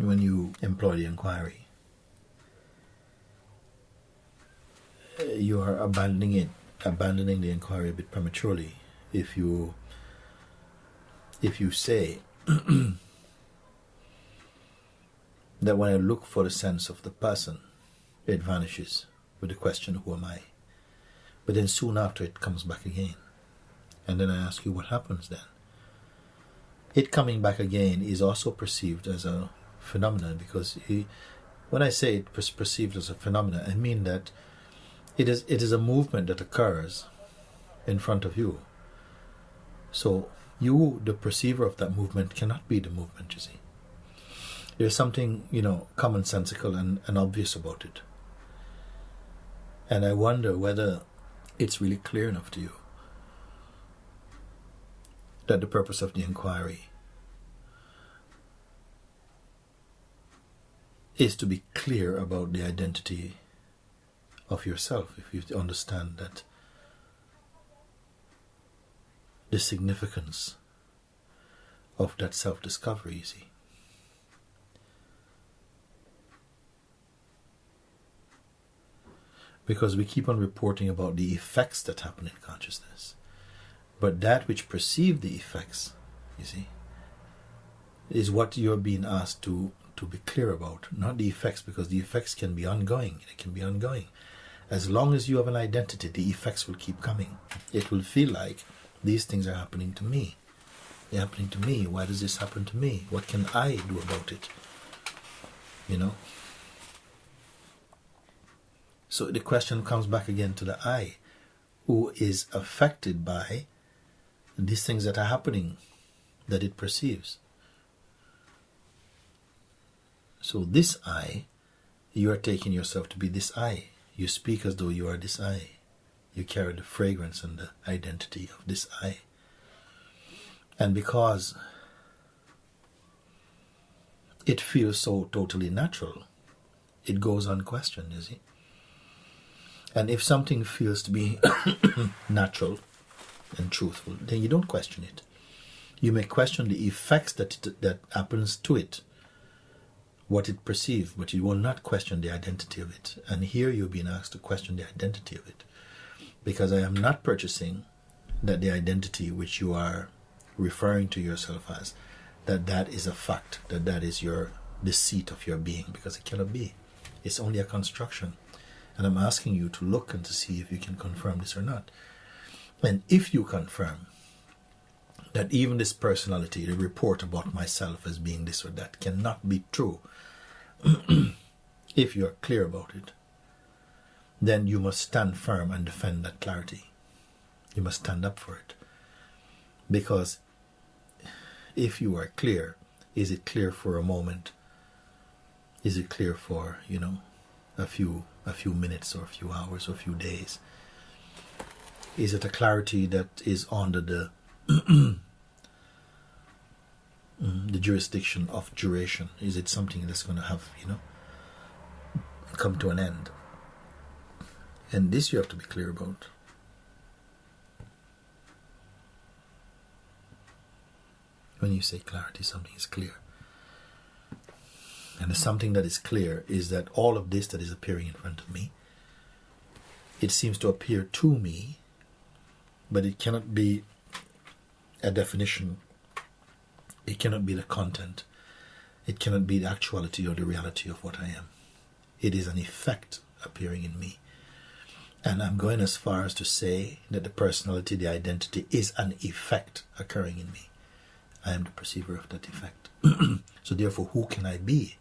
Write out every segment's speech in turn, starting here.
when you employ the inquiry, you are abandoning the inquiry a bit prematurely if you say that when I look for the sense of the person, it vanishes with the question, who am I? But then soon after it comes back again. And then I ask you, what happens then? It coming back again is also perceived as a phenomenon, because when I say it was perceived as a phenomenon, I mean that it is a movement that occurs in front of you. So you, the perceiver of that movement, cannot be the movement, you see. There's something, commonsensical and obvious about it. And I wonder whether it's really clear enough to you that the purpose of the inquiry is to be clear about the identity of yourself, if you understand that the significance of that self-discovery, you see. Because we keep on reporting about the effects that happen in consciousness. But that which perceive the effects, you see, is what you're being asked to be clear about. Not the effects, because the effects can be ongoing. It can be ongoing. As long as you have an identity, the effects will keep coming. It will feel like these things are happening to me. They're happening to me. Why does this happen to me? What can I do about it? So the question comes back again to the I, who is affected by these things that are happening, that it perceives. So this I, you are taking yourself to be this I. You speak as though you are this I. You carry the fragrance and the identity of this I. And because it feels so totally natural, it goes unquestioned, you see. And if something feels to be natural and truthful, then you don't question it. You may question the effects that happens to it, what it perceives, but you will not question the identity of it. And here you're being asked to question the identity of it. Because I am not purchasing that the identity which you are referring to yourself as, that is a fact, that is the seat of your being, because it cannot be. It's only a construction. And I'm asking you to look and to see if you can confirm this or not. And if you confirm that even this personality, the report about myself as being this or that, cannot be true, if you are clear about it, then you must stand firm and defend that clarity. You must stand up for it. Because if you are clear, is it clear for a moment? Is it clear for, a few minutes or a few hours or a few days? Is it a clarity that is under the the jurisdiction of duration? Is it something that's going to have, come to an end? And this you have to be clear about. When you say clarity, something is clear. And the something that is clear is that all of this that is appearing in front of me, it seems to appear to me, but it cannot be a definition. It cannot be the content. It cannot be the actuality or the reality of what I am. It is an effect appearing in me. And I'm going as far as to say that the personality, the identity, is an effect occurring in me. I am the perceiver of that effect. So therefore, who can I be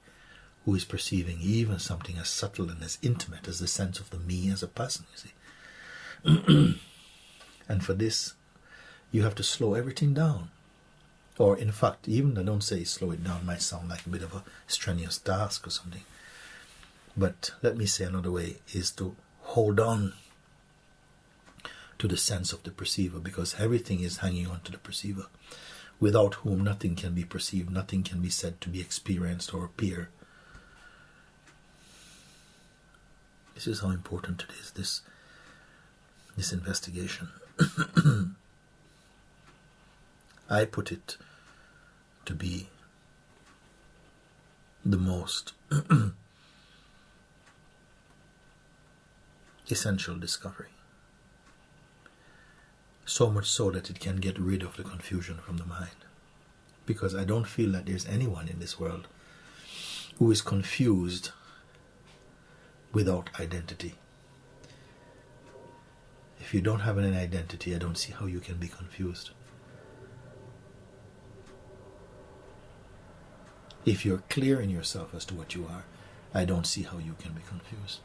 who is perceiving even something as subtle and as intimate as the sense of the me as a person, you see? And for this, you have to slow everything down. Or in fact, even I don't say slow it down, might sound like a bit of a strenuous task or something. But let me say another way is to hold on to the sense of the perceiver, because everything is hanging on to the perceiver, without whom nothing can be perceived, nothing can be said to be experienced or appear. This is how important it is, this investigation. I put it to be the most essential discovery. So much so that it can get rid of the confusion from the mind. Because I don't feel that there's anyone in this world who is confused without identity. If you don't have an identity, I don't see how you can be confused. If you're clear in yourself as to what you are, I don't see how you can be confused.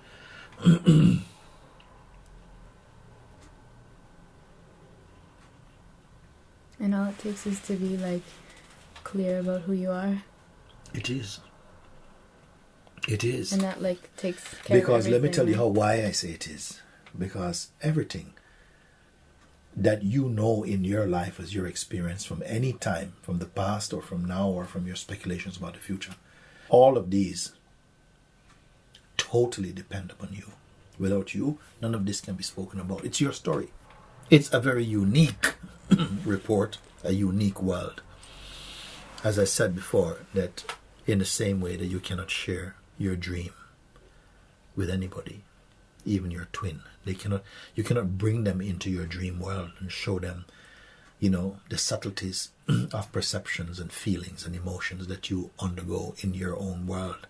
And all it takes is to be like clear about who you are. It is. It is. And that like takes care because of everything. let me tell you why I say it is. Because everything that you know in your life as your experience from any time, from the past or from now or from your speculations about the future, all of these totally depend upon you. Without you, none of this can be spoken about. It's your story. It's a very unique report, a unique world. As I said before, that in the same way that you cannot share your dream with anybody, even your twin, you cannot bring them into your dream world and show them, the subtleties of perceptions and feelings and emotions that you undergo in your own world.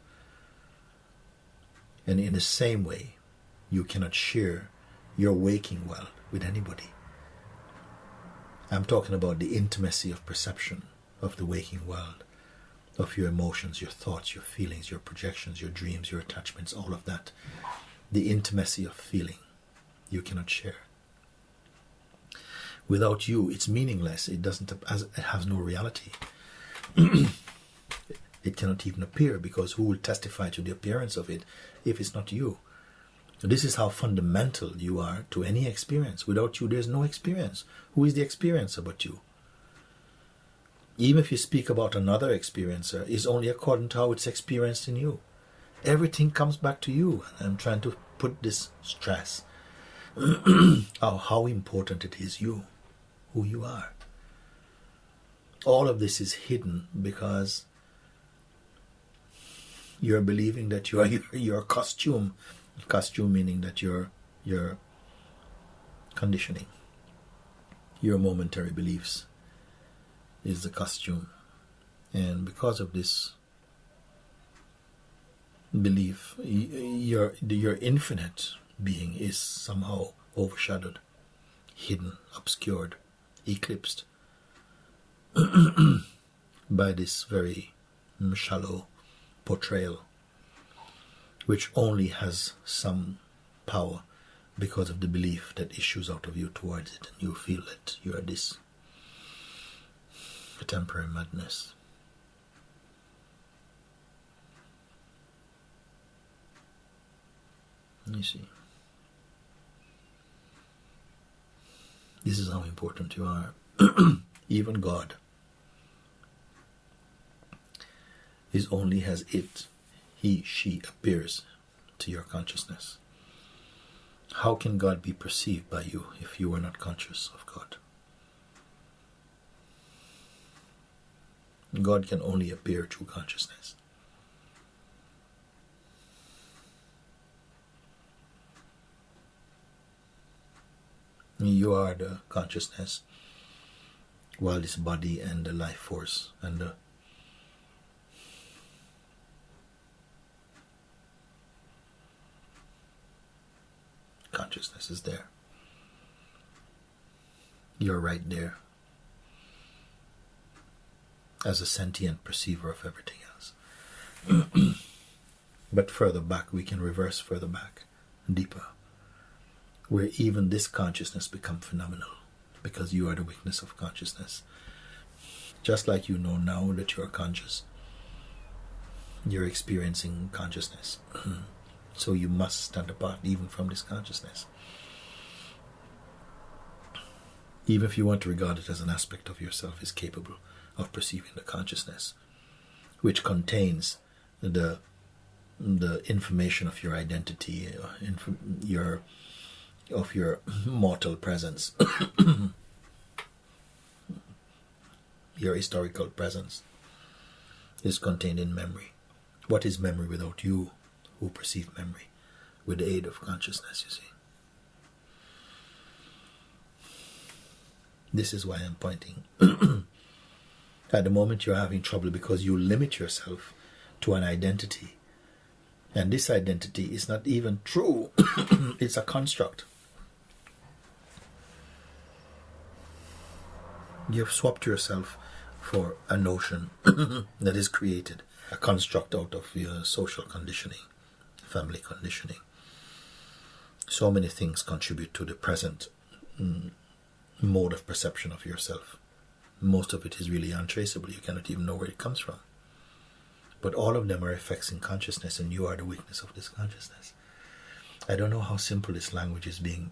And in the same way, you cannot share your waking world with anybody. I'm talking about the intimacy of perception of the waking world, of your emotions, your thoughts, your feelings, your projections, your dreams, your attachments, all of that. The intimacy of feeling you cannot share. Without you, it's meaningless. It has no reality. It cannot even appear, because who will testify to the appearance of it if it's not you? This is how fundamental you are to any experience. Without you, there's no experience. Who is the experiencer but you? Even if you speak about another experiencer, it's only according to how it's experienced in you. Everything comes back to you. And I'm trying to put this stress how important it is you, who you are. All of this is hidden because you're believing that you are your costume. Costume meaning that your conditioning, your momentary beliefs is the costume. And because of this belief, your infinite being is somehow overshadowed, hidden, obscured, eclipsed by this very shallow portrayal, which only has some power because of the belief that issues out of you towards it, and you feel that you are this. A temporary madness. You see, this is how important you are. Even God is only as he, she appears to your consciousness. How can God be perceived by you if you are not conscious of God? God can only appear through consciousness. You are the consciousness, while this body and the life force and the consciousness is there. You're right there as a sentient perceiver of everything else. But further back, we can reverse further back, deeper, where even this consciousness becomes phenomenal, because you are the witness of consciousness. Just like you know now that you are conscious, you're experiencing consciousness. So you must stand apart even from this consciousness. Even if you want to regard it as an aspect of yourself, is capable of perceiving the consciousness, which contains the information of your identity, of your mortal presence, your historical presence is contained in memory, What is memory without you who perceive memory with the aid of consciousness, you see? This is why I'm pointing. At the moment you're having trouble because you limit yourself to an identity. And this identity is not even true. It's a construct. You've swapped yourself for a notion that is created, a construct out of your social conditioning, family conditioning. So many things contribute to the present mode of perception of yourself. Most of it is really untraceable. You cannot even know where it comes from. But all of them are effects in consciousness, and you are the witness of this consciousness. I don't know how simple this language is being,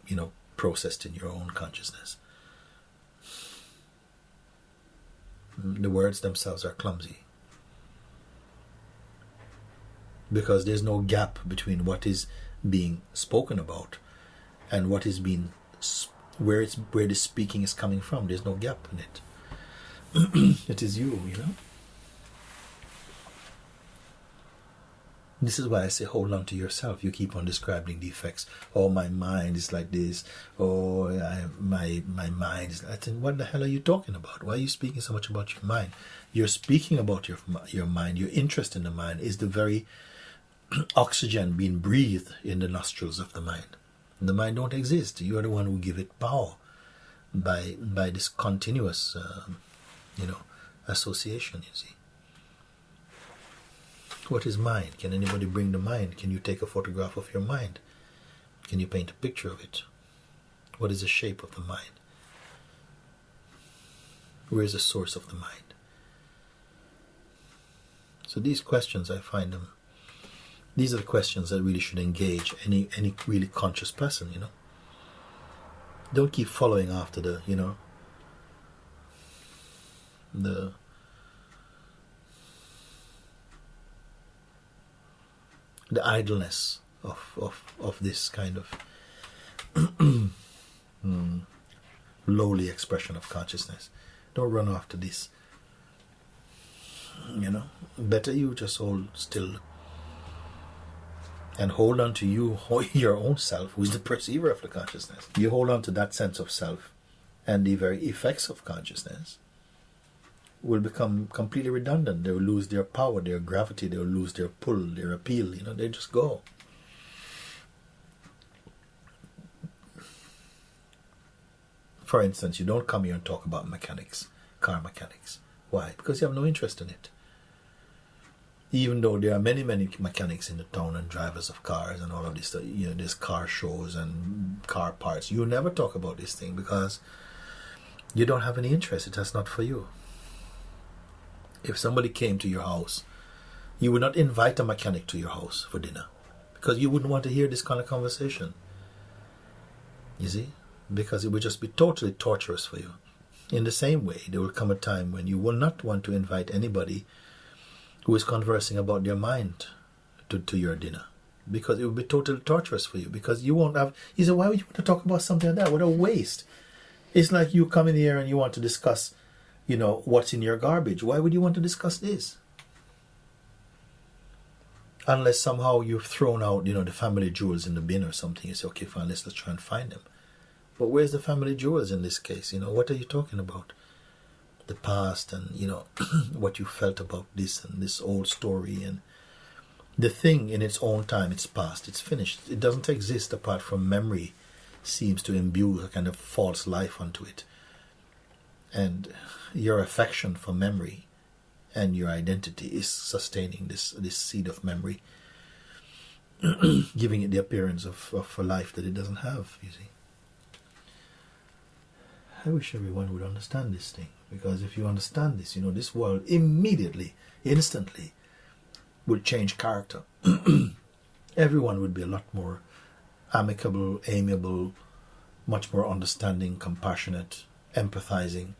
processed in your own consciousness. The words themselves are clumsy. Because there's no gap between what is being spoken about and what is being, where the speaking is coming from. There's no gap in it. It is you, This is why I say hold on to yourself. You keep on describing the effects. Oh, my mind is like this. Oh, my mind is... I think, what the hell are you talking about? Why are you speaking so much about your mind? You're speaking about your mind. Your interest in the mind is the very oxygen being breathed in the nostrils of the mind. And the mind don't exist. You are the one who give it power by this continuous, association, you see. What is mind? Can anybody bring the mind? Can you take a photograph of your mind? Can you paint a picture of it? What is the shape of the mind? Where is the source of the mind? So these questions, I find them, these are the questions that really should engage any really conscious person, Don't keep following after the idleness of this kind of lowly expression of consciousness. Don't run after this. Better you just hold still and hold on to your own self, who is the perceiver of the consciousness. You hold on to that sense of self, and the very effects of consciousness will become completely redundant. They will lose their power, their gravity, they will lose their pull, their appeal, they just go. For instance, you don't come here and talk about mechanics, car mechanics. Why? Because you have no interest in it. Even though there are many, many mechanics in the town and drivers of cars and all of this, there's car shows and car parts. You never talk about this thing because you don't have any interest. That's not for you. If somebody came to your house, you would not invite a mechanic to your house for dinner because you wouldn't want to hear this kind of conversation. You see? Because it would just be totally torturous for you. In the same way, there will come a time when you will not want to invite anybody who is conversing about their mind to your dinner, because it will be totally torturous for you, because you won't have... You say, why would you want to talk about something like that? What a waste. It's like you come in here and you want to discuss, what's in your garbage. Why would you want to discuss this? Unless somehow you've thrown out, the family jewels in the bin or something. You say, okay, fine, let's try and find them. But where's the family jewels in this case? What are you talking about? The past and, what you felt about this and this old story. And the thing in its own time, it's past, it's finished. It doesn't exist apart from memory seems to imbue a kind of false life onto it. And your affection for memory and your identity is sustaining this seed of memory, giving it the appearance of a life that it doesn't have, you see. I wish everyone would understand this thing, because if you understand this, this world immediately, instantly would change character. Everyone would be a lot more amicable, amiable, much more understanding, compassionate, empathizing.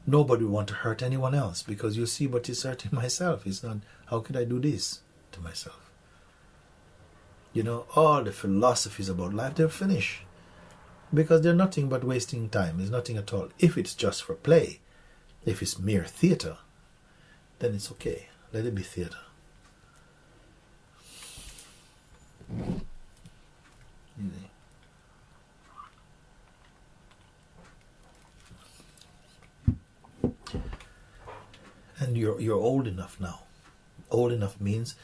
Nobody would want to hurt anyone else, because you see what is hurting myself. It's not, how could I do this to myself? All the philosophies about life, they're finished. Because they're nothing but wasting time. It's nothing at all. If it's just for play, if it's mere theatre, then it's okay. Let it be theatre. You see. And you're old enough now. Old enough means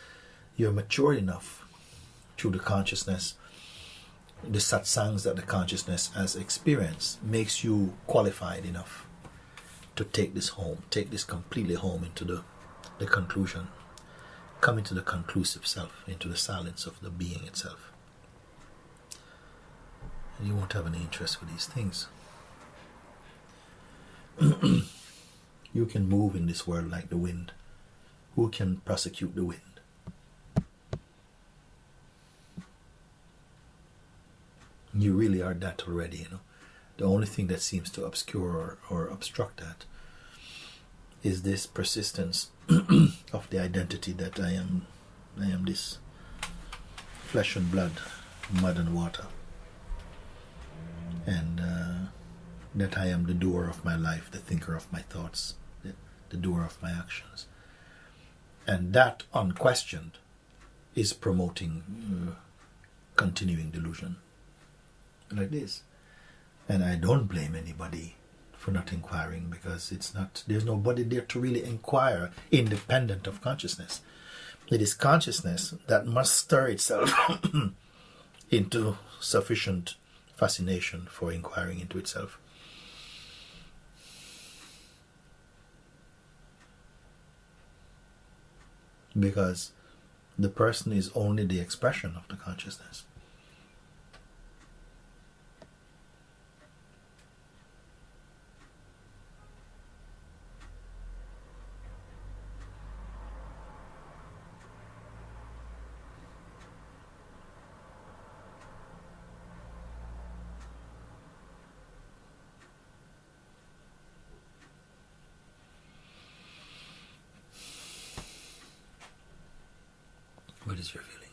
you're mature enough through the consciousness. The satsangs that the consciousness has experienced makes you qualified enough to take this home, take this completely home into the conclusion, come into the conclusive self, into the silence of the being itself. And you won't have any interest for these things. You can move in this world like the wind. Who can prosecute the wind? You really are that already, you know. The only thing that seems to obscure or obstruct that is this persistence of the identity that I am this flesh and blood, mud and water. And that I am the doer of my life, the thinker of my thoughts, the doer of my actions. And that, unquestioned, is promoting continuing delusion. Like this. And I don't blame anybody for not inquiring, because there's nobody there to really inquire independent of consciousness. It is consciousness that must stir itself into sufficient fascination for inquiring into itself. Because the person is only the expression of the consciousness. What is your feeling?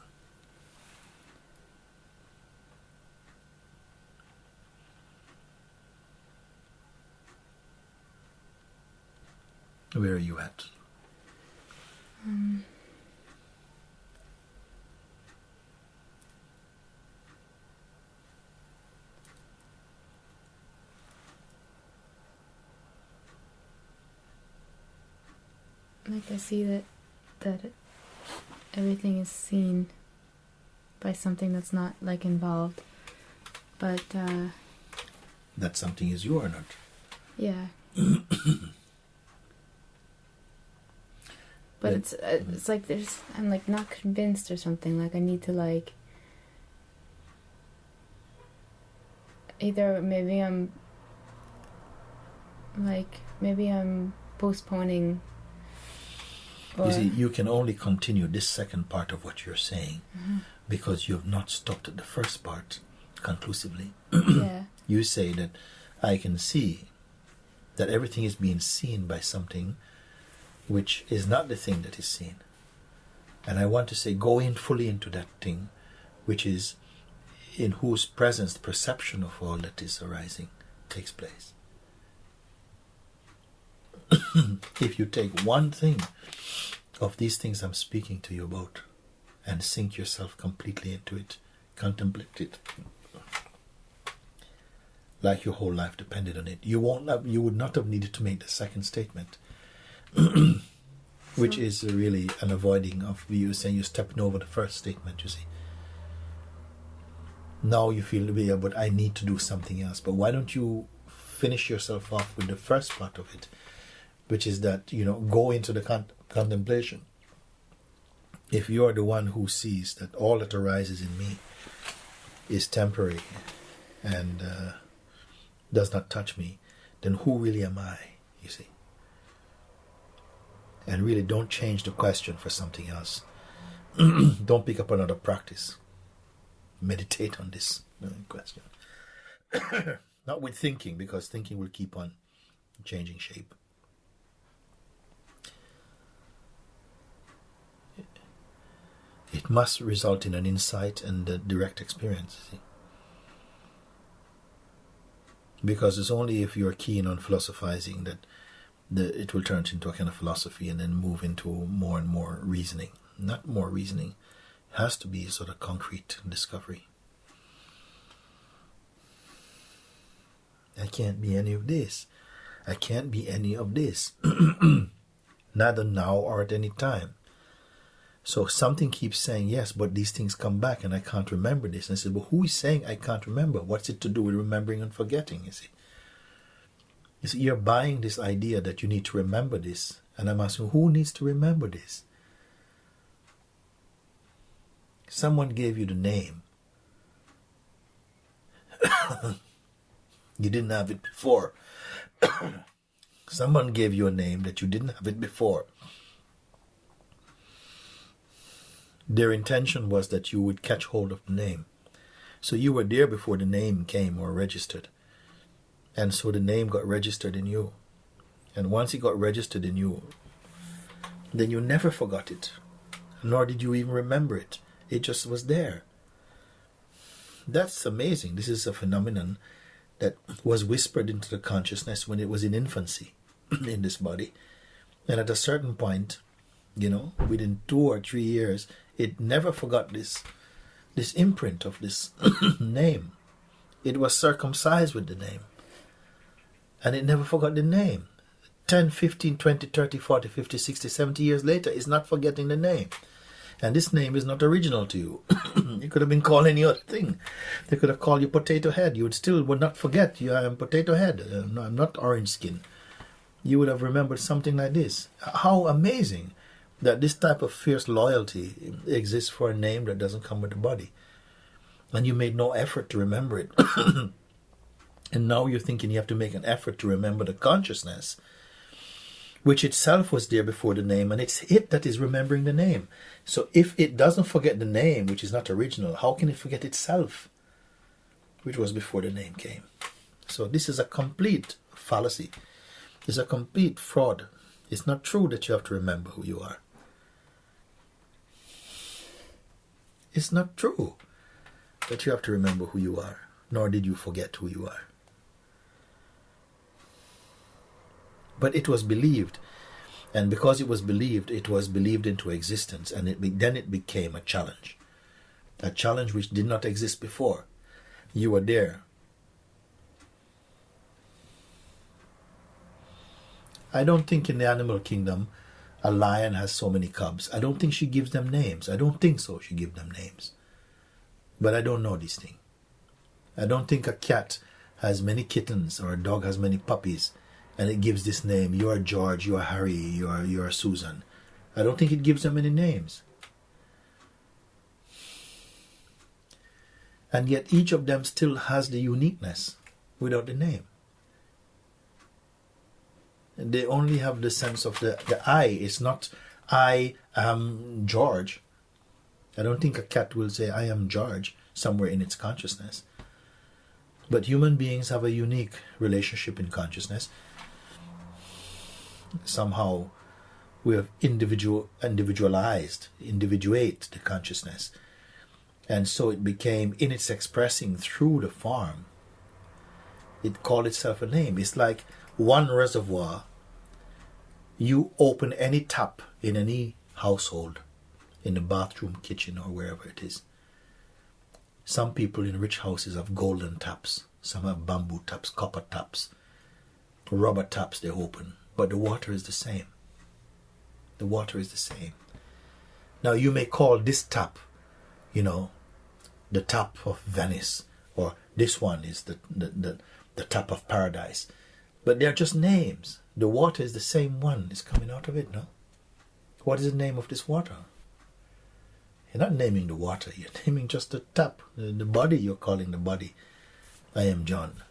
Where are you at? Like I see that everything is seen by something that's not like involved, but That something is you or not? yeah. But it's like I'm like not convinced or something. Like I need to like either maybe I'm postponing. You see, you can only continue this second part of what you're saying because you have not stopped at the first part conclusively. Yeah. You say that I can see that everything is being seen by something which is not the thing that is seen. And I want to say, go in fully into that thing, which is in whose presence the perception of all that is arising takes place. If you take one thing of these things I'm speaking to you about and sink yourself completely into it, contemplate it, like your whole life depended on it, you would not have needed to make the second statement, which is really an avoiding of you saying you're stepping over the first statement, you see. Now you feel, yeah, but I need to do something else. But why don't you finish yourself off with the first part of it, which is that, go into the contemplation. If you are the one who sees that all that arises in me is temporary and does not touch me, then who really am I, you see? And really don't change the question for something else. Don't pick up another practice. Meditate on this question. Not with thinking, because thinking will keep on changing shape. It must result in an insight and a direct experience. See? Because it's only if you're keen on philosophizing that it will turn into a kind of philosophy and then move into more and more reasoning. Not more reasoning. Has to be a sort of concrete discovery. I can't be any of this. I can't be any of this. Neither now or at any time. So something keeps saying, yes, but these things come back and I can't remember this. And I said, well, who is saying I can't remember? What's it to do with remembering and forgetting, you see? You see, you're buying this idea that you need to remember this. And I'm asking, who needs to remember this? Someone gave you the name. You didn't have it before. Someone gave you a name that you didn't have it before. Their intention was that you would catch hold of the name. So you were there before the name came or registered. And so the name got registered in you. And once it got registered in you, then you never forgot it. Nor did you even remember it. It just was there. That's amazing. This is a phenomenon that was whispered into the consciousness when it was in infancy in this body. And at a certain point, within 2 or 3 years, it never forgot this imprint of this name. It was circumcised with the name. And it never forgot the name. 10, 15, 20, 30, 40, 50, 60, 70 years later, it's not forgetting the name. And this name is not original to you. You could have been called any other thing. They could have called you Potato Head. You would not forget you am Potato Head. No, I'm not Orange Skin. You would have remembered something like this. How amazing that this type of fierce loyalty exists for a name that doesn't come with the body. And you made no effort to remember it. And now you're thinking you have to make an effort to remember the consciousness, which itself was there before the name, and it's it that is remembering the name. So if it doesn't forget the name, which is not original, how can it forget itself, which was before the name came? So this is a complete fallacy. It's a complete fraud. It's not true that you have to remember who you are. It's not true that you have to remember who you are, nor did you forget who you are. But it was believed, and because it was believed into existence, and then it became a challenge which did not exist before. You were there. I don't think in the animal kingdom a lion has so many cubs. I don't think she gives them names. I don't think so, she gives them names. But I don't know this thing. I don't think a cat has many kittens or a dog has many puppies and it gives this name. You are George, you are Harry, you are Susan. I don't think it gives them any names. And yet each of them still has the uniqueness without the name. They only have the sense of the I. It's not I am George. I don't think a cat will say I am George somewhere in its consciousness. But human beings have a unique relationship in consciousness. Somehow we have individuate the consciousness. And so it became, in its expressing through the form, it called itself a name. It's like one reservoir. You open any tap in any household, in the bathroom, kitchen, or wherever it is. Some people in rich houses have golden taps. Some have bamboo taps, copper taps, rubber taps they open. But the water is the same. The water is the same. Now you may call this tap, the tap of Venice, or this one is the tap of paradise. But they're just names. The water is the same one. It's coming out of it, no? What is the name of this water? You're not naming the water. You're naming just the tap. The body, you're calling the body. I am John.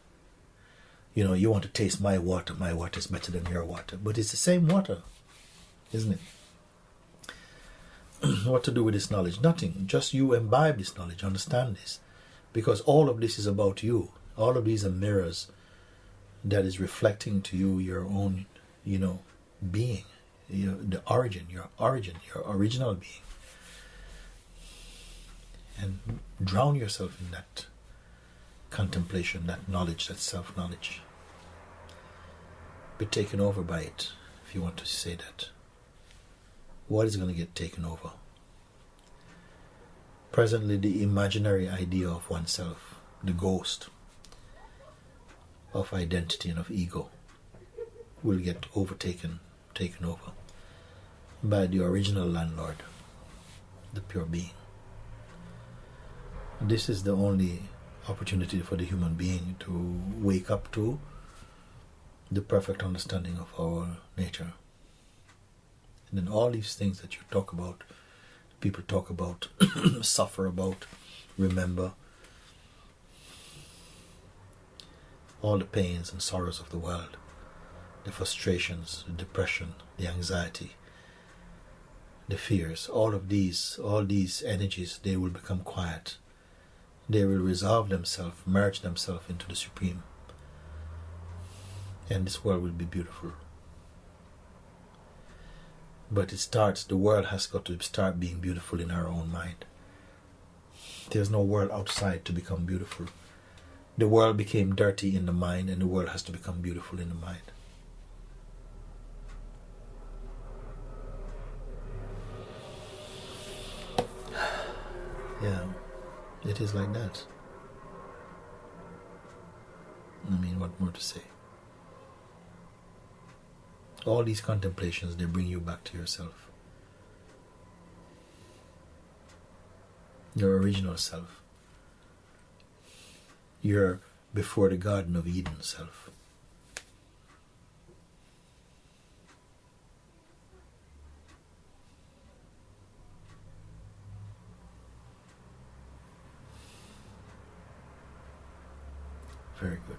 You want to taste my water. My water is better than your water. But it's the same water, isn't it? What to do with this knowledge? Nothing. Just you imbibe this knowledge. Understand this. Because all of this is about you. All of these are mirrors that is reflecting to you your own, being. Your origin, your original being. And drown yourself in that contemplation, that knowledge, that self-knowledge. Be taken over by it, if you want to say that. What is going to get taken over? Presently, the imaginary idea of oneself, the ghost of identity and of ego, will get taken over by the original landlord, the pure being. This is the only opportunity for the human being to wake up to the perfect understanding of our nature. And then all these things that you talk about, people talk about, suffer about, remember, all the pains and sorrows of the world, the frustrations, the depression, the anxiety, the fears, all these energies, they will become quiet. They will resolve themselves, merge themselves into the Supreme. And this world will be beautiful. But the world has got to start being beautiful in our own mind. There's no world outside to become beautiful. The world became dirty in the mind, and the world has to become beautiful in the mind. Yeah, it is like that. I mean, what more to say? All these contemplations, they bring you back to yourself. Your original self. Your before the Garden of Eden self. Very good.